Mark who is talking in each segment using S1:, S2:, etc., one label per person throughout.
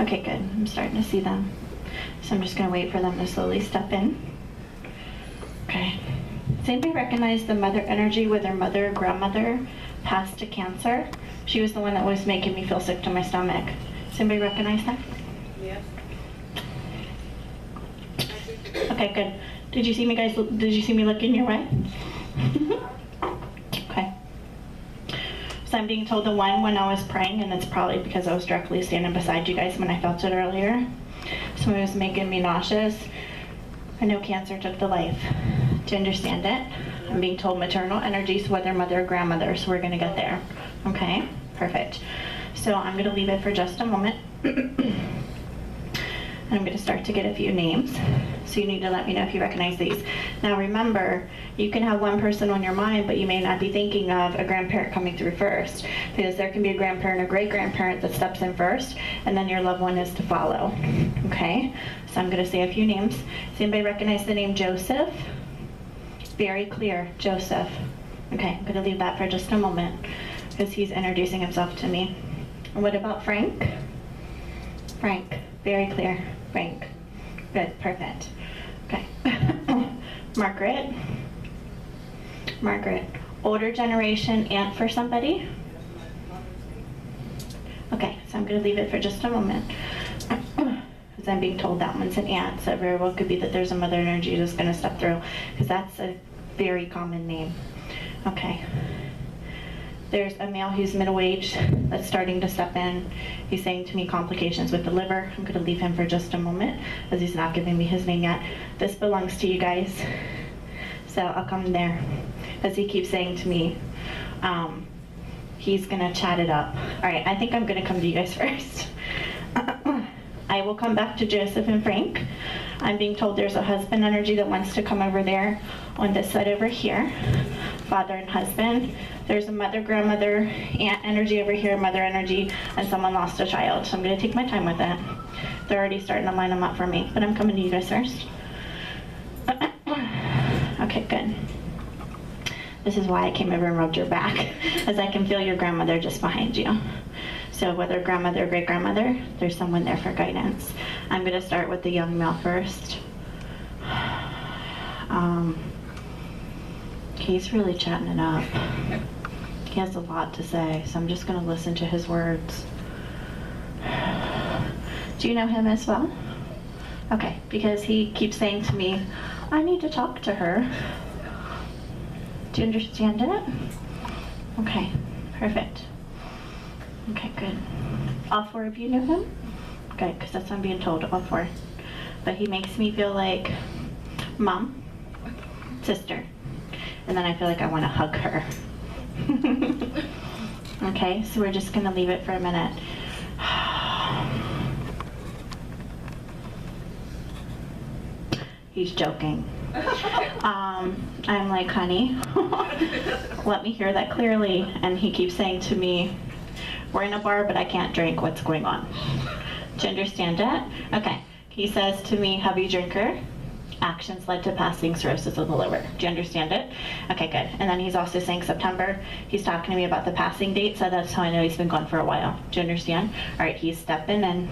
S1: Okay, good. I'm starting to see them. So I'm just going to wait for them to slowly step in. Okay. Does anybody recognize the mother energy with their mother or grandmother passed to Cancer? She was the one that was making me feel sick to my stomach. Does anybody recognize that?
S2: Yes.
S1: Okay, good. Did you see me, guys? Did you see me looking your way? Okay. So I'm being told the one when I was praying, and it's probably because I was directly standing beside you guys when I felt it earlier. So it was making me nauseous. I know Cancer took the life. Do you understand it? I'm being told maternal energies, whether mother or grandmother, so we're going to get there. Okay, perfect. So I'm going to leave it for just a moment. And I'm going to start to get a few names. So you need to let me know if you recognize these. Now remember, you can have one person on your mind, but you may not be thinking of a grandparent coming through first, because there can be a grandparent or great-grandparent that steps in first, and then your loved one is to follow. Okay? So I'm going to say a few names. Does anybody recognize the name Joseph? Very clear, Joseph. Okay, I'm going to leave that for just a moment, because he's introducing himself to me. And what about Frank? Frank, very clear. Frank. Good, perfect. Okay. Margaret. Margaret. Older generation aunt for somebody? Okay, so I'm going to leave it for just a moment. Because I'm being told that one's an aunt, so it very well could be that there's a mother energy that's going to step through, because that's a very common name. Okay. There's a male who's middle-aged that's starting to step in. He's saying to me complications with the liver. I'm going to leave him for just a moment, as he's not giving me his name yet. This belongs to you guys, so I'll come there. As he keeps saying to me, he's going to chat it up. All right, I think I'm going to come to you guys first. I will come back to Joseph and Frank. I'm being told there's a husband energy that wants to come over there on this side over here. Father and husband. There's a mother, grandmother, aunt energy over here, mother energy, and someone lost a child. So I'm going to take my time with that. They're already starting to line them up for me, but I'm coming to you guys first. Okay, good. This is why I came over and rubbed your back, as I can feel your grandmother just behind you. So whether grandmother or great-grandmother, there's someone there for guidance. I'm going to start with the young male first. He's really chatting it up. He has a lot to say, so I'm just going to listen to his words. Do you know him as well? Okay, because he keeps saying to me, I need to talk to her. Do you understand it? Okay, perfect. Okay, good. All four of you know him? Good, because that's what I'm being told, all four. But he makes me feel like mom, sister, and then I feel like I want to hug her. Okay, so we're just going to leave it for a minute. He's joking. I'm like, honey, let me hear that clearly. And he keeps saying to me, we're in a bar, but I can't drink. What's going on? Do you understand it? Okay. He says to me, heavy drinker. Actions led to passing cirrhosis of the liver. Do you understand it? Okay, good. And then he's also saying September. He's talking to me about the passing date, so that's how I know he's been gone for a while. Do you understand? All right, he's stepping in.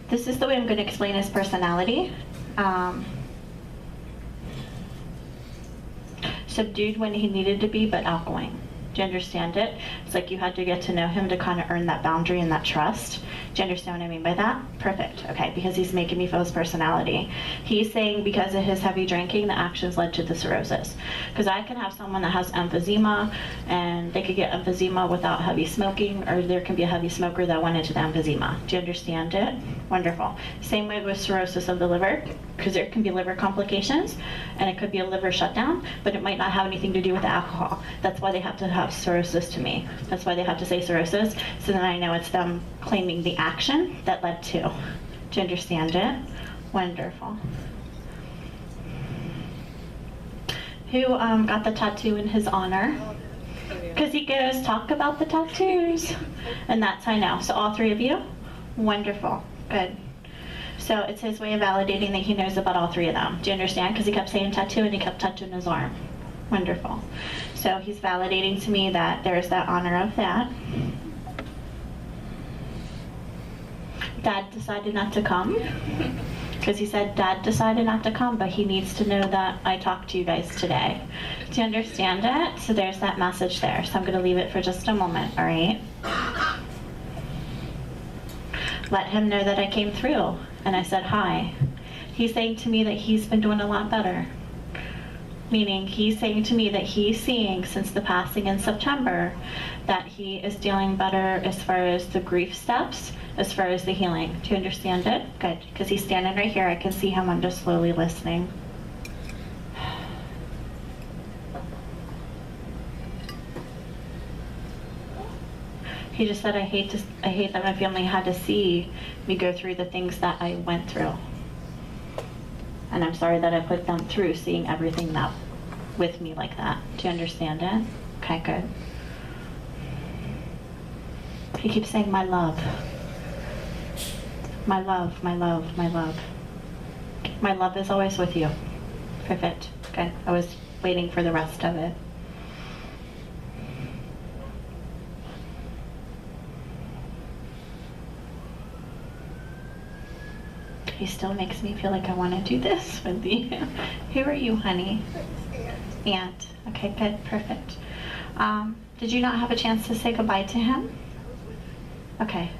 S1: This is the way I'm going to explain his personality. Subdued when he needed to be, but outgoing. Do you understand it? It's like you had to get to know him to kind of earn that boundary and that trust. Do you understand what I mean by that? Perfect. Okay, because he's making me feel his personality. He's saying because of his heavy drinking, the actions led to the cirrhosis. Because I can have someone that has emphysema, and they could get emphysema without heavy smoking, or there can be a heavy smoker that went into the emphysema. Do you understand it? Wonderful. Same way with cirrhosis of the liver, because there can be liver complications, and it could be a liver shutdown, but it might not have anything to do with the alcohol. That's why they have to have cirrhosis to me. That's why they have to say cirrhosis, so then I know it's them claiming the action that led to. Do you understand it? Wonderful. Who got the tattoo in his honor? Because he goes, talk about the tattoos. And that's how I know. So all three of you? Wonderful. Good. So it's his way of validating that he knows about all three of them. Do you understand? Because he kept saying tattoo and he kept touching his arm. Wonderful. So he's validating to me that there's that honor of that. Dad decided not to come? Because he said Dad decided not to come, but he needs to know that I talked to you guys today. Do you understand it? So there's that message there. So I'm going to leave it for just a moment, all right? Let him know that I came through and I said hi. He's saying to me that he's been doing a lot better. Meaning he's saying to me that he's seeing since the passing in September that he is dealing better as far as the grief steps, as far as the healing. Do you understand it? Good, because he's standing right here. I can see him. I'm just slowly listening. He just said, I hate that my family had to see me go through the things that I went through. And I'm sorry that I put them through seeing everything that with me like that. Do you understand it? Okay, good. He keeps saying, my love. My love, my love, my love. My love is always with you. Perfect. Good. I was waiting for the rest of it. He still makes me feel like I want to do this, Wendy. Who are you, honey? Aunt. Okay, good, perfect. Did you not have a chance to say goodbye to him? Okay.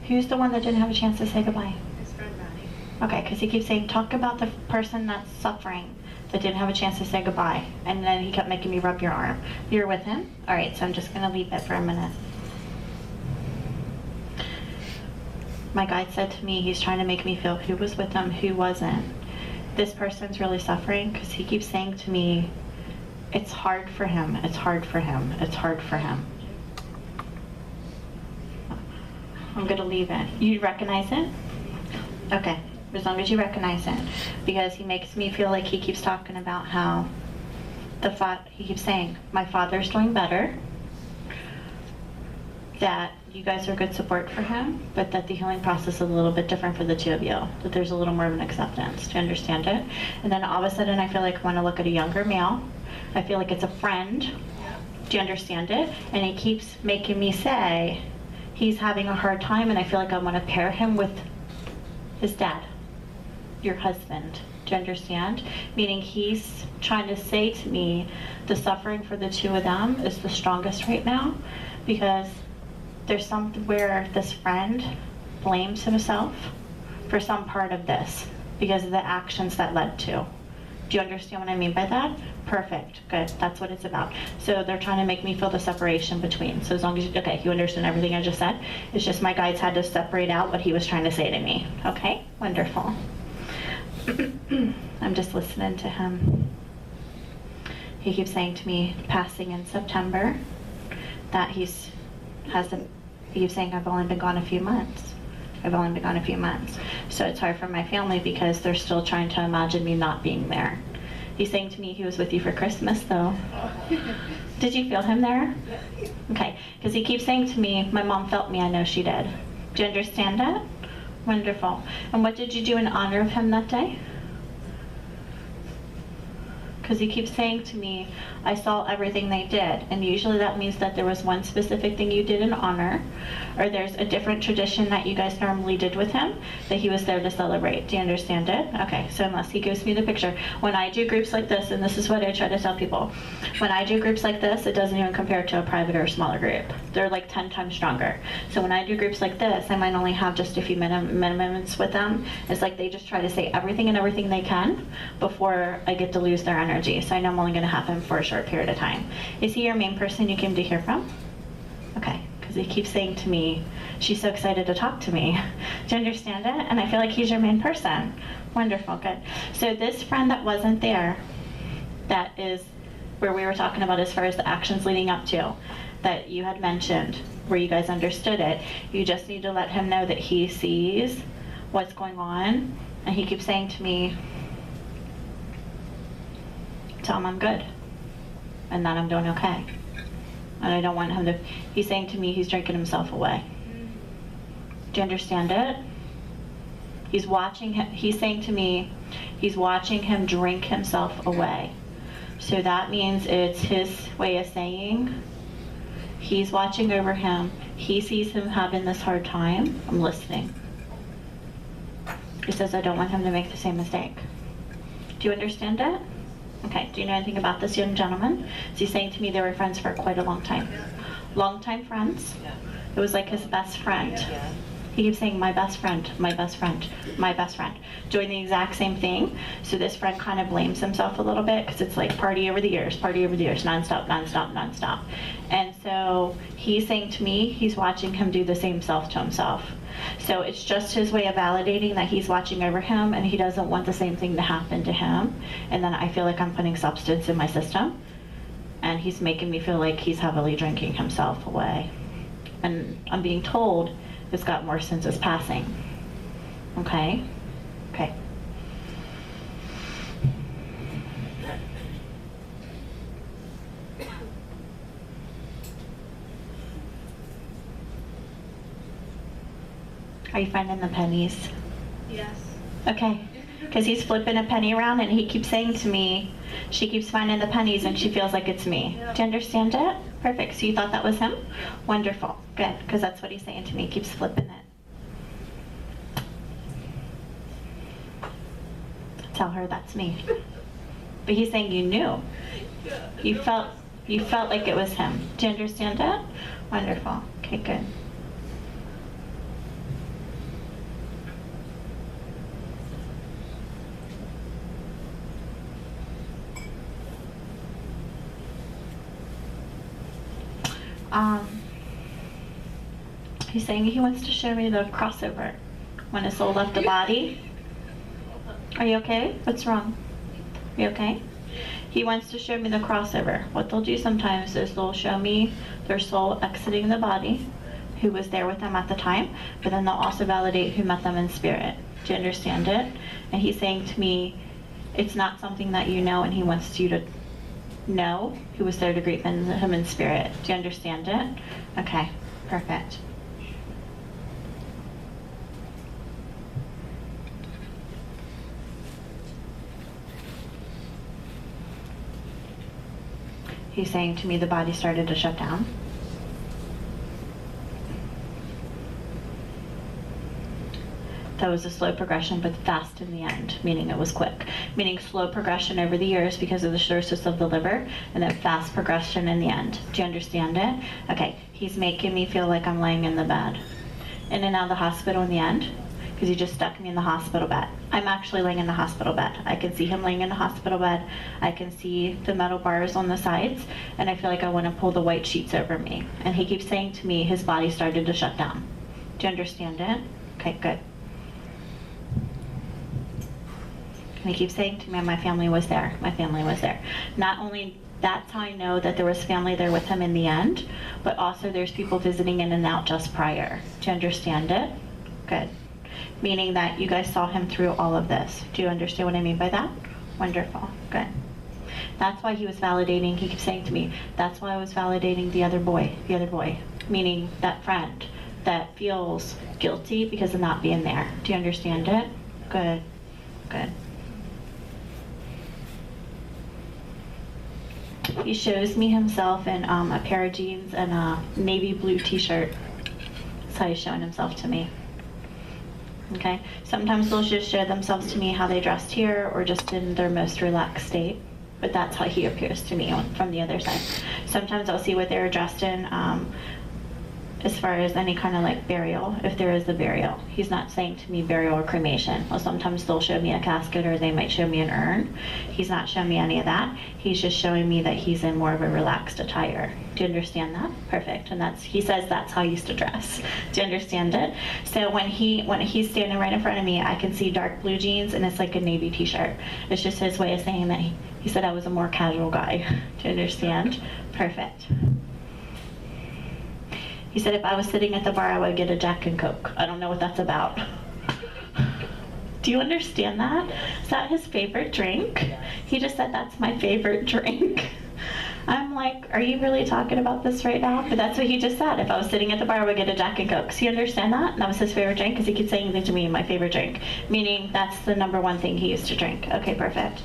S1: Who's the one that didn't have a chance to say goodbye?
S2: His friend Maddie.
S1: Okay, because he keeps saying, talk about the person that's suffering that didn't have a chance to say goodbye. And then he kept making me rub your arm. You're with him? All right, so I'm just going to leave it for a minute. My guide said to me, he's trying to make me feel who was with him, who wasn't. This person's really suffering because he keeps saying to me, it's hard for him, it's hard for him, it's hard for him. I'm going to leave it. You recognize it? Okay, as long as you recognize it. Because he makes me feel like he keeps talking about how he keeps saying, my father's doing better, that you guys are good support for him, but that the healing process is a little bit different for the two of you, that there's a little more of an acceptance. Do you understand it? And then all of a sudden I feel like I want to look at a younger male. I feel like it's a friend. Do you understand it? And he keeps making me say he's having a hard time, and I feel like I want to pair him with his dad, your husband. Do you understand? Meaning he's trying to say to me the suffering for the two of them is the strongest right now, because there's somewhere this friend blames himself for some part of this because of the actions that led to. Do you understand what I mean by that? Perfect. Good. That's what it's about. So they're trying to make me feel the separation between. So as long as you, okay, you understand everything I just said. It's just my guides had to separate out what he was trying to say to me. Okay? Wonderful. I'm just listening to him. He keeps saying to me, passing in September, that he's saying I've only been gone a few months. I've only been gone a few months. So it's hard for my family because they're still trying to imagine me not being there. He's saying to me he was with you for Christmas though. Did you feel him there? Okay, because he keeps saying to me, my mom felt me, I know she did. Do you understand that? Wonderful. And what did you do in honor of him that day? Because he keeps saying to me, I saw everything they did. And usually that means that there was one specific thing you did in honor, or there's a different tradition that you guys normally did with him that he was there to celebrate. Do you understand it? Okay, so unless he gives me the picture. When I do groups like this, and this is what I try to tell people, when I do groups like this, it doesn't even compare to a private or a smaller group. They're like 10 times stronger. So when I do groups like this, I might only have just a few minutes with them. It's like they just try to say everything and everything they can before I get to lose their energy. So I know I'm only going to have him for a short period of time. Is he your main person you came to hear from? Okay, because he keeps saying to me, she's so excited to talk to me. Do you understand it? And I feel like he's your main person. Wonderful, good. So this friend that wasn't there, that is where we were talking about as far as the actions leading up to, that you had mentioned, where you guys understood it, you just need to let him know that he sees what's going on. And he keeps saying to me, tell him I'm good and that I'm doing okay. And I don't want him to, he's saying to me he's drinking himself away. Do you understand it? He's watching him, he's saying to me, he's watching him drink himself away. So that means it's his way of saying, he's watching over him, he sees him having this hard time, I'm listening. He says, I don't want him to make the same mistake. Do you understand it? Okay, do you know anything about this young gentleman? Is he saying to me they were friends for quite a long time? Long time friends? It was like his best friend. He keeps saying, my best friend, my best friend, my best friend. Doing the exact same thing. So this friend kind of blames himself a little bit because it's like party over the years, nonstop, nonstop, nonstop. And so he's saying to me, he's watching him do the same self to himself. So it's just his way of validating that he's watching over him and he doesn't want the same thing to happen to him. And then I feel like I'm putting substance in my system and he's making me feel like he's heavily drinking himself away. And I'm being told it's got more since his passing. Okay? Okay. Are you finding the pennies?
S2: Yes.
S1: Okay. Because he's flipping a penny around and he keeps saying to me, she keeps finding the pennies and she feels like it's me.
S2: Yeah.
S1: Do you understand it? Perfect. So you thought that was him? Wonderful. Good. Because that's what he's saying to me. He keeps flipping it. Tell her that's me. But he's saying you knew. You felt like it was him. Do you understand it? Wonderful. Okay, good. He's saying he wants to show me the crossover when his soul left the body. Are you okay? What's wrong? Are you okay? He wants to show me the crossover. What they'll do sometimes is they'll show me their soul exiting the body, who was there with them at the time, but then they'll also validate who met them in spirit. Do you understand it? And he's saying to me, it's not something that you know, and he wants you to know who was there to greet him in spirit. Do you understand it? Okay, perfect. He's saying to me the body started to shut down. That was a slow progression, but fast in the end, meaning it was quick. Meaning slow progression over the years because of the cirrhosis of the liver, and then fast progression in the end. Do you understand it? Okay, he's making me feel like I'm laying in the bed. In and out of the hospital in the end, because he just stuck me in the hospital bed. I'm actually laying in the hospital bed. I can see him laying in the hospital bed. I can see the metal bars on the sides, and I feel like I want to pull the white sheets over me. And he keeps saying to me his body started to shut down. Do you understand it? Okay, good. And he keeps saying to me, my family was there. My family was there. Not only that's how I know that there was family there with him in the end, but also there's people visiting in and out just prior. Do you understand it? Good. Meaning that you guys saw him through all of this. Do you understand what I mean by that? Wonderful. Good. That's why he was validating. He keeps saying to me, that's why I was validating the other boy, meaning that friend that feels guilty because of not being there. Do you understand it? Good. Good. He shows me himself in a pair of jeans and a navy blue t-shirt. That's how he's showing himself to me. Okay? Sometimes they'll just show themselves to me how they dressed here or just in their most relaxed state. But that's how he appears to me from the other side. Sometimes I'll see what they were dressed in as far as any kind of like burial, if there is a burial. He's not saying to me burial or cremation. Well, sometimes they'll show me a casket or they might show me an urn. He's not showing me any of that. He's just showing me that he's in more of a relaxed attire. Do you understand that? Perfect. And he says that's how he used to dress. Do you understand it? So when he's standing right in front of me, I can see dark blue jeans and it's like a navy t-shirt. It's just his way of saying that he said I was a more casual guy. Do you understand? Perfect. He said if I was sitting at the bar, I would get a Jack and Coke. I don't know what that's about. Do you understand that? Is that his favorite drink? He just said that's my favorite drink. I'm like, are you really talking about this right now? But that's what he just said. If I was sitting at the bar, I would get a Jack and Coke. So you understand that? That was his favorite drink because he keeps saying it to me, my favorite drink. Meaning that's the number one thing he used to drink. Okay, perfect.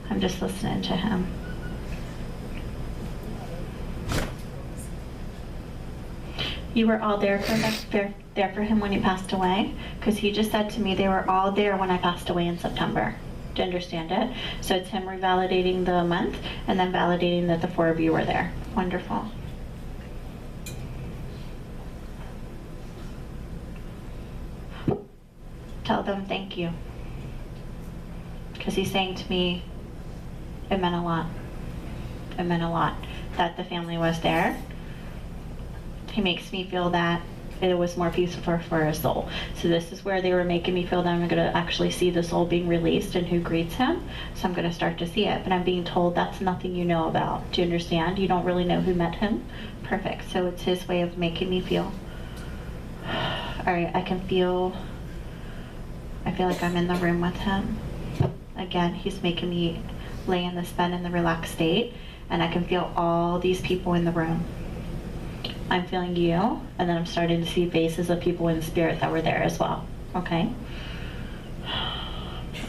S1: I'm just listening to him. You were all there for him when he passed away? Because he just said to me they were all there when I passed away in September. Do you understand it? So it's him revalidating the month and then validating that the 4 of you were there. Wonderful. Tell them thank you. Because he's saying to me, it meant a lot. It meant a lot that the family was there. He makes me feel that it was more peaceful for his soul. So this is where they were making me feel that I'm going to actually see the soul being released and who greets him. So I'm going to start to see it. But I'm being told that's nothing you know about. Do you understand? You don't really know who met him? Perfect. So it's his way of making me feel. All right, I feel like I'm in the room with him. Again, he's making me lay in this bed in the relaxed state, and I can feel all these people in the room. I'm feeling you, and then I'm starting to see faces of people in spirit that were there as well, okay?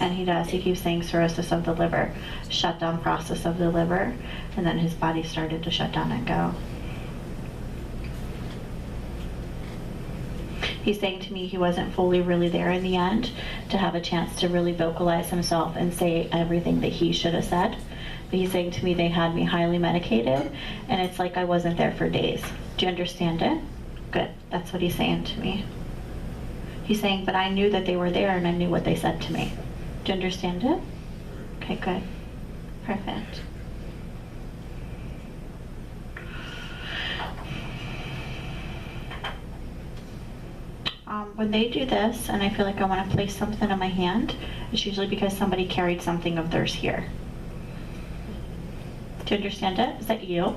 S1: And he keeps saying cirrhosis of the liver, shutdown process of the liver, and then his body started to shut down and go. He's saying to me he wasn't fully really there in the end to have a chance to really vocalize himself and say everything that he should have said. But he's saying to me they had me highly medicated, and it's like I wasn't there for days. Do you understand it? Good. That's what he's saying to me. He's saying, but I knew that they were there and I knew what they said to me. Do you understand it? Okay, good. Perfect. When they do this, and I feel like I want to place something in my hand, it's usually because somebody carried something of theirs here. Do you understand it? Is that you?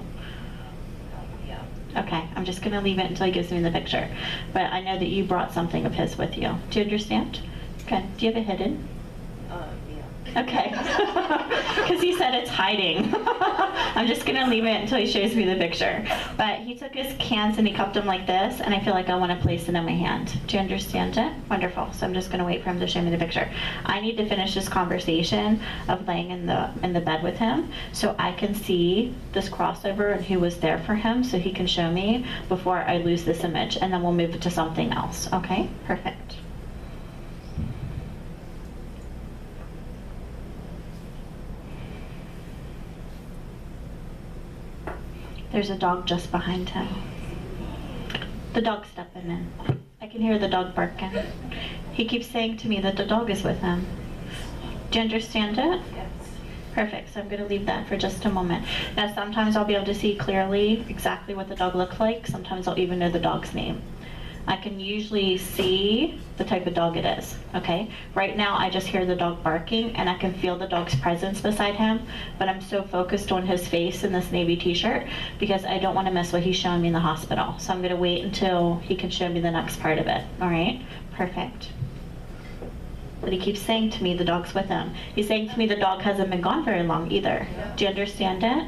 S2: Yeah.
S1: Okay, I'm just going to leave it until he gives me the picture. But I know that you brought something of his with you. Do you understand? Okay. Do you have it hidden?
S2: Yeah.
S1: Okay. Because he said it's hiding. I'm just going to leave it until he shows me the picture. But he took his cans and he cupped them like this, and I feel like I want to place it in my hand. Do you understand it? Wonderful. So I'm just going to wait for him to show me the picture. I need to finish this conversation of laying in the bed with him so I can see this crossover and who was there for him so he can show me before I lose this image, and then we'll move it to something else. Okay? Perfect. There's a dog just behind him. The dog's stepping in. I can hear the dog barking. He keeps saying to me that the dog is with him. Do you understand it?
S2: Yes.
S1: Perfect. So I'm going to leave that for just a moment. Now, sometimes I'll be able to see clearly exactly what the dog looks like. Sometimes I'll even know the dog's name. I can usually see the type of dog it is, okay? Right now, I just hear the dog barking, and I can feel the dog's presence beside him, but I'm so focused on his face in this navy t-shirt because I don't want to miss what he's showing me in the hospital. So I'm going to wait until he can show me the next part of it, all right? Perfect. But he keeps saying to me the dog's with him. He's saying to me the dog hasn't been gone very long either. Do you understand it?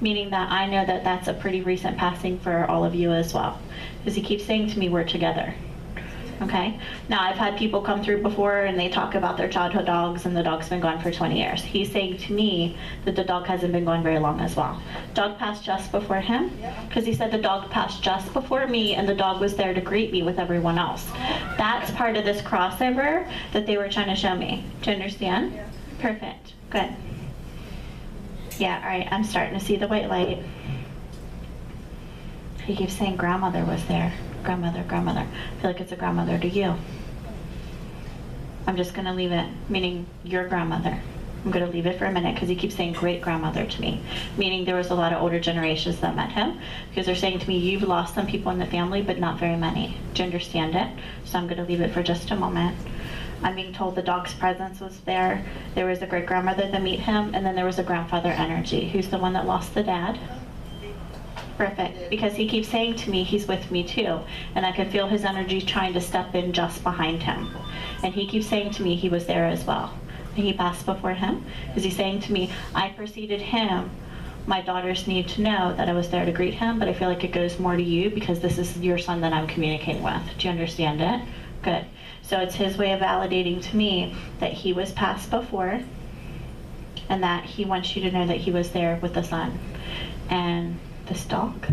S1: Meaning that I know that that's a pretty recent passing for all of you as well. Because he keeps saying to me, we're together. Okay? Now, I've had people come through before and they talk about their childhood dogs and the dog's been gone for 20 years. He's saying to me that the dog hasn't been gone very long as well. Dog passed just before him because he said the dog passed just before me and the dog was there to greet me with everyone else. That's part of this crossover that they were trying to show me. Do you understand?
S2: Yeah.
S1: Perfect. Good. Yeah, all right, I'm starting to see the white light. He keeps saying grandmother was there. Grandmother, grandmother. I feel like it's a grandmother to you. I'm just going to leave it, meaning your grandmother. I'm going to leave it for a minute because he keeps saying great grandmother to me, meaning there was a lot of older generations that met him because they're saying to me, you've lost some people in the family, but not very many. Do you understand it? So I'm going to leave it for just a moment. I'm being told the dog's presence was there. There was a great grandmother that met him, and then there was a grandfather energy. Who's the one that lost the dad? Perfect. Because he keeps saying to me he's with me too, and I can feel his energy trying to step in just behind him. And he keeps saying to me he was there as well. And he passed before him because he's saying to me, I preceded him. My daughters need to know that I was there to greet him, but I feel like it goes more to you because this is your son that I'm communicating with. Do you understand it? Good. So it's his way of validating to me that he was passed before and that he wants you to know that he was there with the son. And this dog,